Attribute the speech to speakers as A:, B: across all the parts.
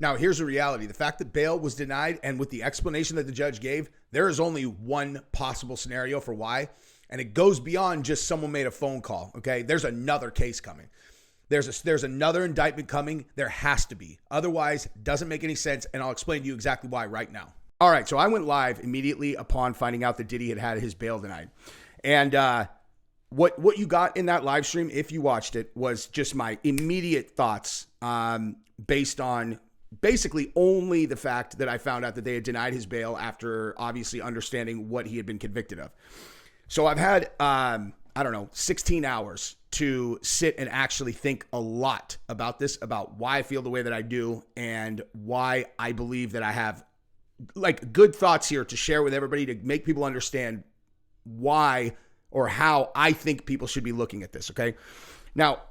A: Now, here's the reality. The fact that bail was denied, and with the explanation that the judge gave, there is only one possible scenario for why. And it goes beyond just someone made a phone call, okay? There's another case coming. There's another indictment coming. There has to be. Otherwise, doesn't make any sense, and I'll explain to you exactly why right now. All right, so I went live immediately upon finding out that Diddy had his bail denied. And what you got in that live stream, if you watched it, was just my immediate thoughts based on basically only the fact that I found out that they had denied his bail after obviously understanding what he had been convicted of. So I've had, 16 hours to sit and actually think a lot about this, about why I feel the way that I do and why I believe that I have like good thoughts here to share with everybody to make people understand why or how I think people should be looking at this. Okay. Now,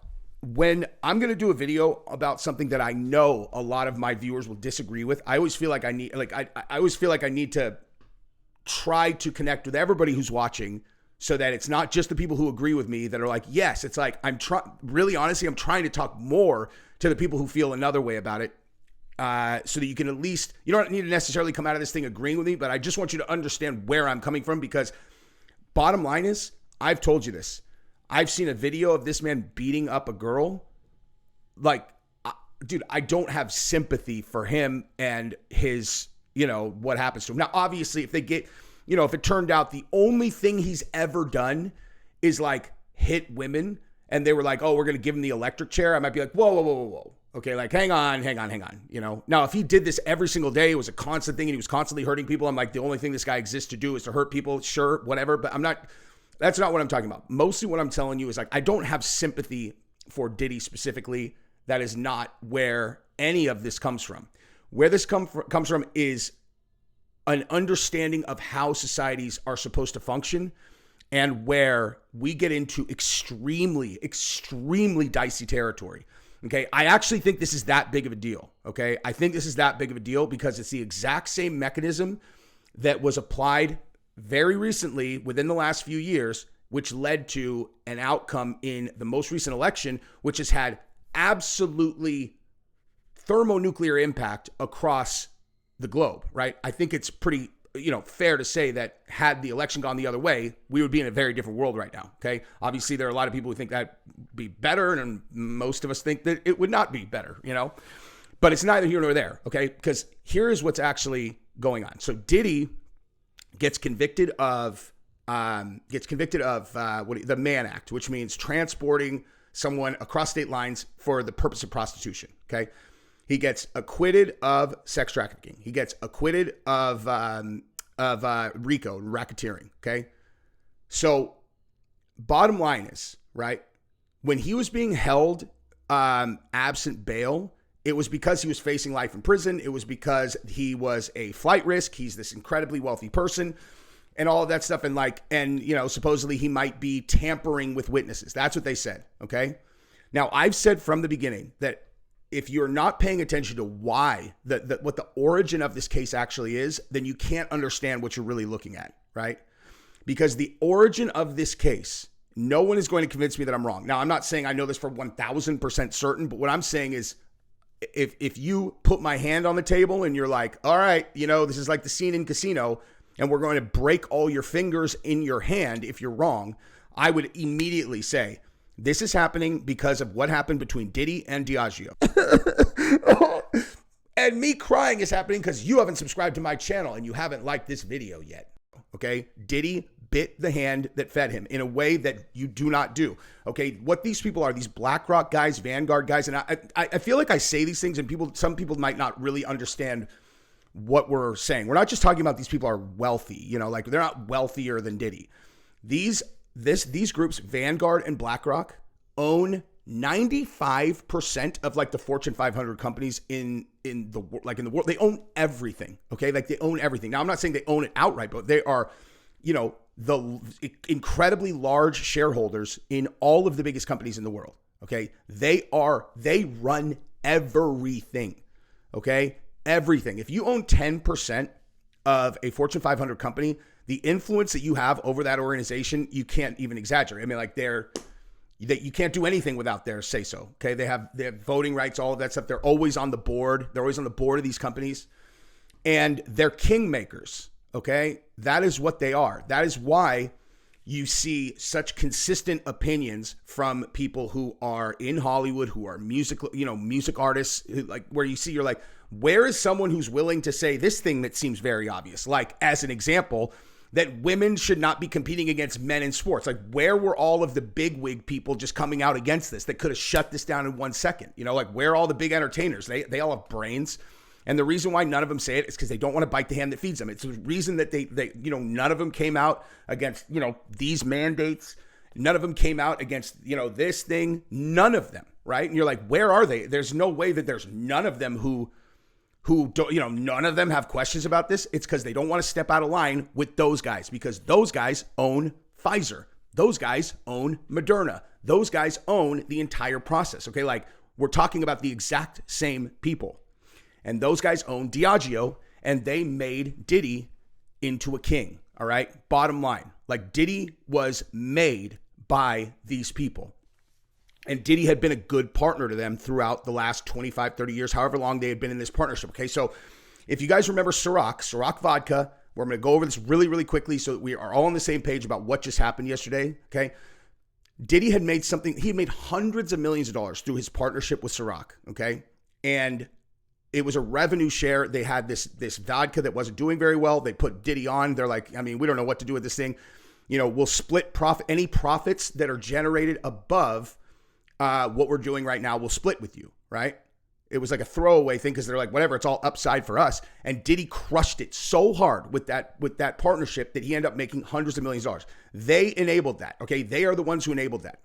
A: when I'm going to do a video about something that I know a lot of my viewers will disagree with, I always feel like I need to try to connect with everybody who's watching so that it's not just the people who agree with me that are like, yes, it's like, I'm trying to talk more to the people who feel another way about it. So that you can at least, you don't need to necessarily come out of this thing agreeing with me, but I just want you to understand where I'm coming from, because bottom line is, I've told you this. I've seen a video of this man beating up a girl. Like, dude, I don't have sympathy for him and his, what happens to him. Now, obviously, if they get, if it turned out the only thing he's ever done is like hit women and they were like, oh, we're going to give him the electric chair, I might be like, whoa. Okay, like, hang on. Now, if he did this every single day, it was a constant thing and he was constantly hurting people, I'm like, the only thing this guy exists to do is to hurt people. Sure, whatever. But that's not what I'm talking about. Mostly what I'm telling you is like, I don't have sympathy for Diddy specifically. That is not where any of this comes from. Where this comes from is an understanding of how societies are supposed to function, and where we get into extremely, extremely dicey territory. Okay, I actually think this is that big of a deal. Okay, I think this is that big of a deal because it's the exact same mechanism that was applied very recently within the last few years, which led to an outcome in the most recent election, which has had absolutely thermonuclear impact across the globe, right? I think it's pretty, fair to say that had the election gone the other way, we would be in a very different world right now, okay? Obviously, there are a lot of people who think that'd be better, and most of us think that it would not be better, But it's neither here nor there, okay? Because here is what's actually going on. So Diddy gets convicted of the Mann Act, which means transporting someone across state lines for the purpose of prostitution, okay? He gets acquitted of sex trafficking. He gets acquitted of RICO, racketeering, okay? So bottom line is, right, when he was being held absent bail, it was because he was facing life in prison. It was because he was a flight risk. He's this incredibly wealthy person and all of that stuff. And supposedly he might be tampering with witnesses. That's what they said, okay? Now, I've said from the beginning that if you're not paying attention to why, what the origin of this case actually is, then you can't understand what you're really looking at, right? Because the origin of this case, no one is going to convince me that I'm wrong. Now, I'm not saying I know this for 1000% certain, but what I'm saying is if you put my hand on the table and you're like, all right, this is like the scene in Casino, and we're going to break all your fingers in your hand if you're wrong, I would immediately say, this is happening because of what happened between Diddy and Diageo. And me crying is happening because you haven't subscribed to my channel and you haven't liked this video yet. Okay? Diddy bit the hand that fed him in a way that you do not do. Okay? What these people are, these BlackRock guys, Vanguard guys, and I feel like I say these things and some people might not really understand what we're saying. We're not just talking about these people are wealthy, like they're not wealthier than Diddy. These groups, Vanguard and BlackRock, own 95% of like the Fortune 500 companies in the world. They own everything. Okay. Like they own everything. Now I'm not saying they own it outright, but they are, the incredibly large shareholders in all of the biggest companies in the world. Okay. They run everything. Okay. Everything. If you own 10% of a Fortune 500 company, the influence that you have over that organization, you can't even exaggerate. I mean, like that you can't do anything without their say so. Okay. They have voting rights, all of that stuff. They're always on the board. They're always on the board of these companies, and they're kingmakers. Okay. That is what they are. That is why you see such consistent opinions from people who are in Hollywood, who are music artists, like where you see, you're like, where is someone who's willing to say this thing that seems very obvious? Like, as an example, that women should not be competing against men in sports. Like, where were all of the bigwig people just coming out against this that could have shut this down in 1 second? Like, where are all the big entertainers? They all have brains. And the reason why none of them say it is because they don't want to bite the hand that feeds them. It's the reason that they none of them came out against, these mandates. None of them came out against, this thing. None of them, right? And you're like, where are they? There's no way that there's none of them who don't, none of them have questions about this. It's because they don't want to step out of line with those guys, because those guys own Pfizer. Those guys own Moderna. Those guys own the entire process. Okay. Like, we're talking about the exact same people, and those guys own Diageo, and they made Diddy into a king. All right. Bottom line, like, Diddy was made by these people. And Diddy had been a good partner to them throughout the last 25, 30 years, however long they had been in this partnership. Okay, so if you guys remember Ciroc Vodka, where I'm going to go over this really, really quickly so that we are all on the same page about what just happened yesterday, okay? Diddy had made he had made hundreds of millions of dollars through his partnership with Ciroc, okay? And it was a revenue share. They had this vodka that wasn't doing very well. They put Diddy on. They're like, we don't know what to do with this thing. We'll split any profits that are generated above what we're doing right now, we'll split with you, right? It was like a throwaway thing because they're like, whatever, it's all upside for us. And Diddy crushed it so hard with that partnership that he ended up making hundreds of millions of dollars. They enabled that, okay? They are the ones who enabled that.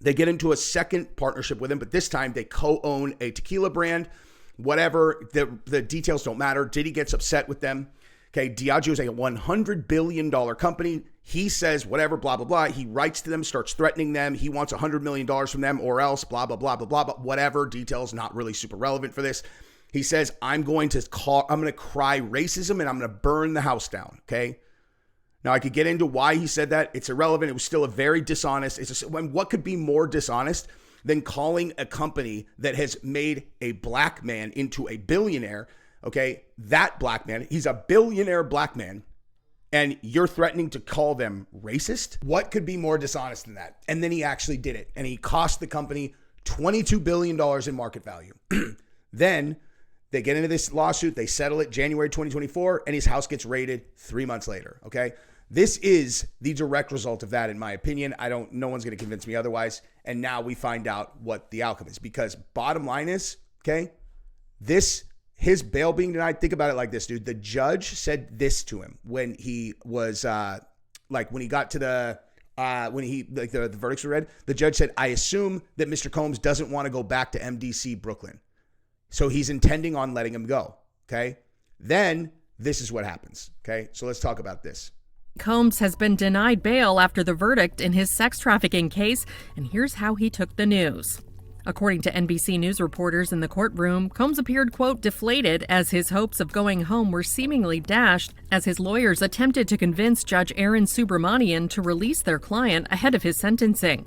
A: They get into a second partnership with him, but this time they co-own a tequila brand, whatever, the details don't matter. Diddy gets upset with them. Okay, Diageo is a $100 billion company. He says whatever, blah, blah, blah. He writes to them, starts threatening them. He wants $100 million from them or else, blah, blah, blah, blah, blah, but whatever. Details not really super relevant for this. He says, I'm going to cry racism and I'm going to burn the house down, okay? Now, I could get into why he said that. It's irrelevant. It was still a very dishonest. What could be more dishonest than calling a company that has made a black man into a billionaire? Okay, that black man, he's a billionaire black man, and you're threatening to call them racist? What could be more dishonest than that? And then he actually did it, and he cost the company $22 billion in market value. Then they get into this lawsuit, they settle it January 2024, and his house gets raided 3 months later, okay? This is the direct result of that, in my opinion. No one's going to convince me otherwise, and now we find out what the outcome is, because bottom line is, okay, his bail being denied, think about it like this, dude. The judge said this to him when he was, when he got to the verdicts were read. The judge said, I assume that Mr. Combs doesn't want to go back to MDC Brooklyn. So he's intending on letting him go, okay? Then this is what happens, okay? So let's talk about this.
B: Combs has been denied bail after the verdict in his sex trafficking case, and here's how he took the news. According to NBC News reporters in the courtroom, Combs appeared, quote, deflated as his hopes of going home were seemingly dashed as his lawyers attempted to convince Judge Aaron Subramanian to release their client ahead of his sentencing.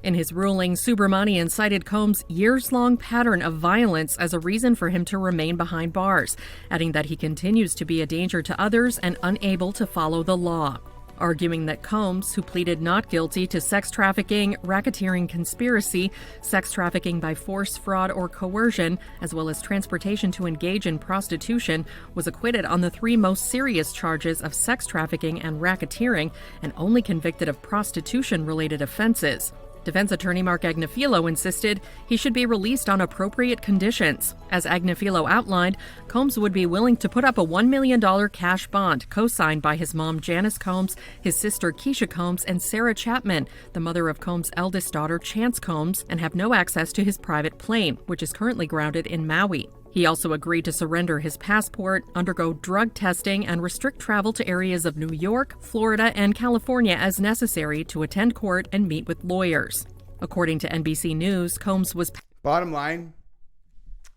B: In his ruling, Subramanian cited Combs' years-long pattern of violence as a reason for him to remain behind bars, adding that he continues to be a danger to others and unable to follow the law. Arguing that Combs, who pleaded not guilty to sex trafficking, racketeering conspiracy, sex trafficking by force, fraud, or coercion, as well as transportation to engage in prostitution, was acquitted on the three most serious charges of sex trafficking and racketeering, and only convicted of prostitution-related offenses. Defense attorney Mark Agnifilo insisted he should be released on appropriate conditions. As Agnifilo outlined, Combs would be willing to put up a $1 million cash bond co-signed by his mom Janice Combs, his sister Keisha Combs, and Sarah Chapman, the mother of Combs' eldest daughter Chance Combs, and have no access to his private plane, which is currently grounded in Maui. He also agreed to surrender his passport, undergo drug testing, and restrict travel to areas of New York, Florida, and California as necessary to attend court and meet with lawyers. According to NBC News, Combs was...
A: Bottom line,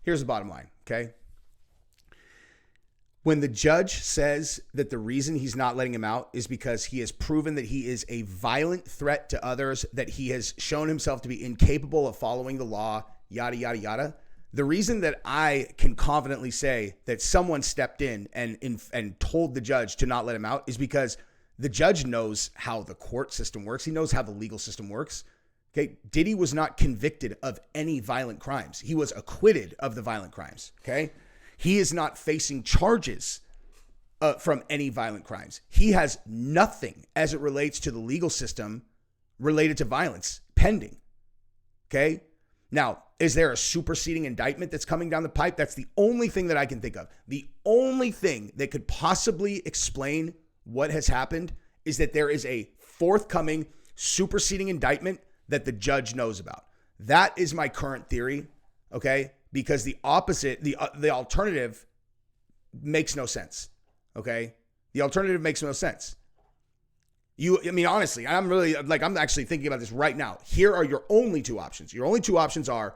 A: here's the bottom line, okay? When the judge says that the reason he's not letting him out is because he has proven that he is a violent threat to others, that he has shown himself to be incapable of following the law, yada, yada, yada. The reason that I can confidently say that someone stepped in and told the judge to not let him out is because the judge knows how the court system works. He knows how the legal system works. Okay. Diddy was not convicted of any violent crimes. He was acquitted of the violent crimes. Okay. He is not facing charges from any violent crimes. He has nothing as it relates to the legal system related to violence pending. Okay. Now, is there a superseding indictment that's coming down the pipe? That's the only thing that I can think of. The only thing that could possibly explain what has happened is that there is a forthcoming superseding indictment that the judge knows about. That is my current theory. Okay. Because the opposite, the alternative makes no sense. Okay. The alternative makes no sense. Honestly, I'm actually thinking about this right now. Here are your only two options. Your only two options are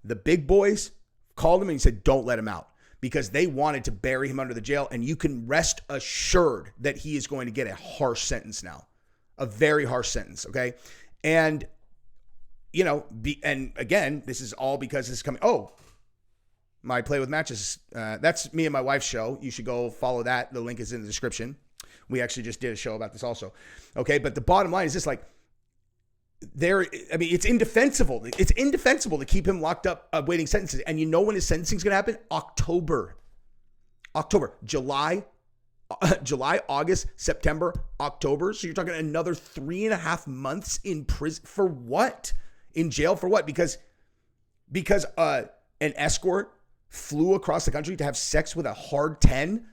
A: the big boys called him and he said, don't let him out, because they wanted to bury him under the jail. And you can rest assured that he is going to get a harsh sentence now, a very harsh sentence. Okay. And, and again, this is all because this is coming. Oh, my Play with Matches. That's me and my wife's show. You should go follow that. The link is in the description. We actually just did a show about this also. Okay. But the bottom line is this, it's indefensible. It's indefensible to keep him locked up awaiting sentences. And you know when his sentencing is going to happen? October, July, August, September, October. So you're talking another 3.5 months in prison for what? In jail for what? Because an escort flew across the country to have sex with a hard 10.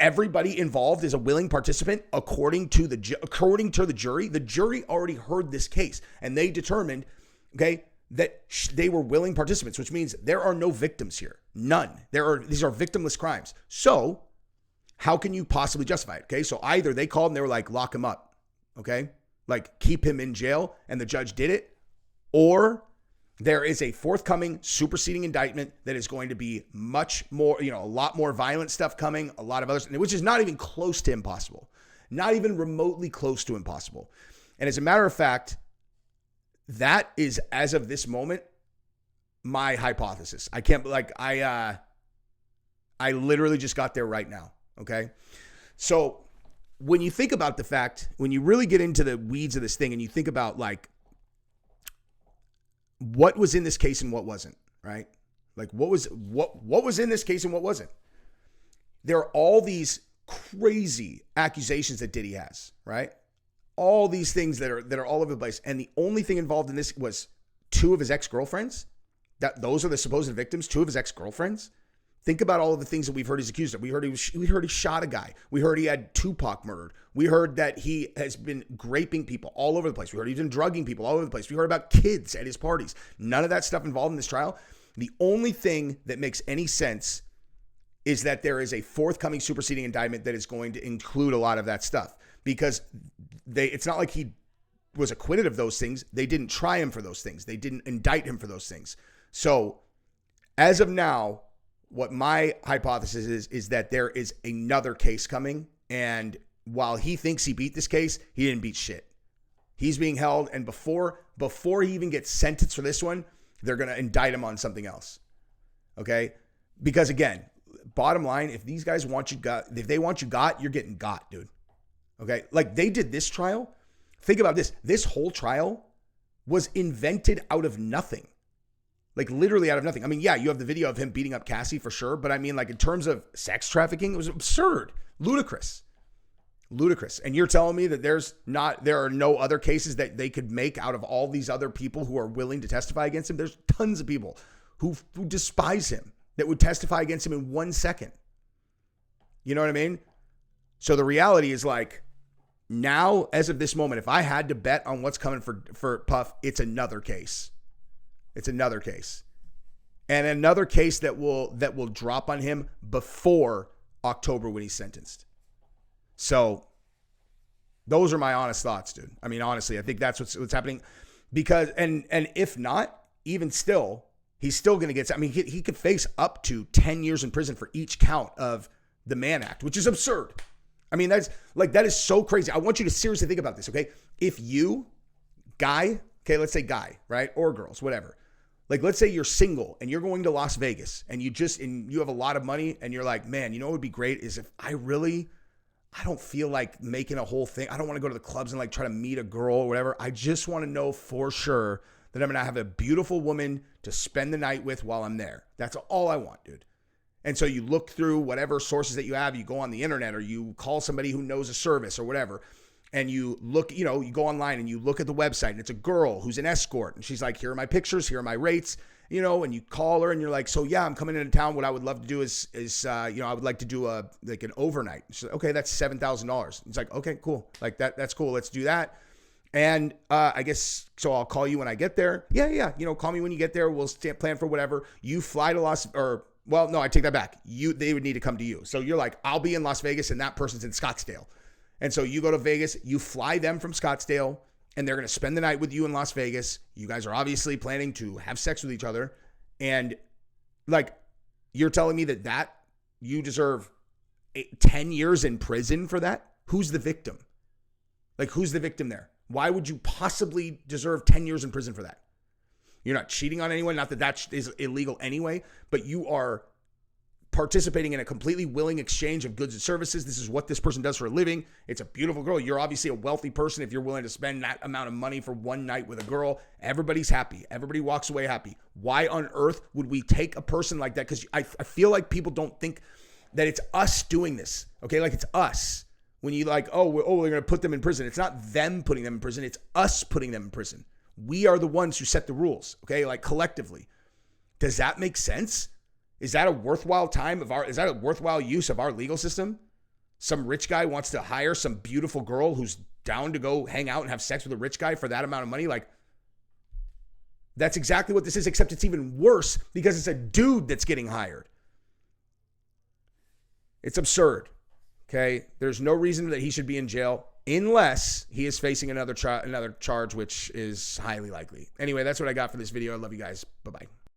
A: Everybody involved is a willing participant according to the jury. The jury already heard this case and they determined, okay, that they were willing participants, which means there are no victims here. None. These are victimless crimes. So how can you possibly justify it? Okay. So either they called and they were like, lock him up. Okay. Like keep him in jail and the judge did it, or there is a forthcoming superseding indictment that is going to be much more, a lot more violent stuff coming, a lot of others, which is not even close to impossible, not even remotely close to impossible. And as a matter of fact, that is, as of this moment, my hypothesis. I can't, I literally just got there right now. Okay. So when you think about the fact, when you really get into the weeds of this thing and you think about what was in this case and what wasn't, right? Like what was in this case and what wasn't? There are all these crazy accusations that Diddy has, right? All these things that are all over the place. And the only thing involved in this was 2 of his ex-girlfriends. Those are the supposed victims, 2 of his ex-girlfriends. Think about all of the things that we've heard he's accused of. We heard he shot a guy. We heard he had Tupac murdered. We heard that he has been raping people all over the place. We heard he's been drugging people all over the place. We heard about kids at his parties. None of that stuff involved in this trial. The only thing that makes any sense is that there is a forthcoming superseding indictment that is going to include a lot of that stuff, because it's not like he was acquitted of those things. They didn't try him for those things. They didn't indict him for those things. So as of now, what my hypothesis is that there is another case coming. And while he thinks he beat this case, he didn't beat shit. He's being held. And before he even gets sentenced for this one, they're going to indict him on something else. Okay. Because again, bottom line, if these guys want you got, if they want you got, you're getting got, dude. Okay. Like they did this trial. Think about this. This whole trial was invented out of nothing. Like literally out of nothing. I mean, yeah, you have the video of him beating up Cassie for sure. But I mean, like in terms of sex trafficking, it was absurd, ludicrous. And you're telling me that there are no other cases that they could make out of all these other people who are willing to testify against him? There's tons of people who despise him that would testify against him in 1 second. You know what I mean? So the reality is now, as of this moment, if I had to bet on what's coming for Puff, it's another case. It's another case. And another case that will drop on him before October when he's sentenced. So those are my honest thoughts, dude. I mean, honestly, I think that's what's happening, because, and if not, even still, he's still going to get, I mean, he could face up to 10 years in prison for each count of the Mann Act, which is absurd. I mean, that is so crazy. I want you to seriously think about this, okay? If you, guy, okay, let's say guy, right? Or girls, whatever. Like, let's say you're single and you're going to Las Vegas and you have a lot of money and you're like, man, you know what would be great is if I don't feel like making a whole thing. I don't want to go to the clubs and like try to meet a girl or whatever. I just want to know for sure that I'm going to have a beautiful woman to spend the night with while I'm there. That's all I want, dude. And so you look through whatever sources that you have, you go on the internet or you call somebody who knows a service or whatever. And you look, you go online and you look at the website and it's a girl who's an escort. And she's like, here are my pictures, here are my rates, and you call her and you're like, so yeah, I'm coming into town. What I would love to do is I would like to do an overnight. She's like, okay, that's $7,000. It's like, okay, cool. Like that's cool. Let's do that. And I guess, so I'll call you when I get there. Yeah. Call me when you get there. We'll plan for whatever. You fly to I take that back. They would need to come to you. So you're like, I'll be in Las Vegas and that person's in Scottsdale. And so you go to Vegas, you fly them from Scottsdale, and they're going to spend the night with you in Las Vegas. You guys are obviously planning to have sex with each other. And like, you're telling me that you deserve 10 years in prison for that? Who's the victim? Like, who's the victim there? Why would you possibly deserve 10 years in prison for that? You're not cheating on anyone. Not that is illegal anyway, but you are participating in a completely willing exchange of goods and services. This is what this person does for a living. It's a beautiful girl. You're obviously a wealthy person if you're willing to spend that amount of money for one night with a girl. Everybody's happy. Everybody walks away happy. Why on earth would we take a person like that? Because I feel like people don't think that it's us doing this, okay? Like it's us. When you like, we're going to put them in prison. It's not them putting them in prison. It's us putting them in prison. We are the ones who set the rules, okay? Like collectively. Does that make sense? Is that a worthwhile is that a worthwhile use of our legal system? Some rich guy wants to hire some beautiful girl who's down to go hang out and have sex with a rich guy for that amount of money. Like, that's exactly what this is, except it's even worse because it's a dude that's getting hired. It's absurd. Okay. There's no reason that he should be in jail unless he is facing another charge, which is highly likely. Anyway, that's what I got for this video. I love you guys. Bye-bye.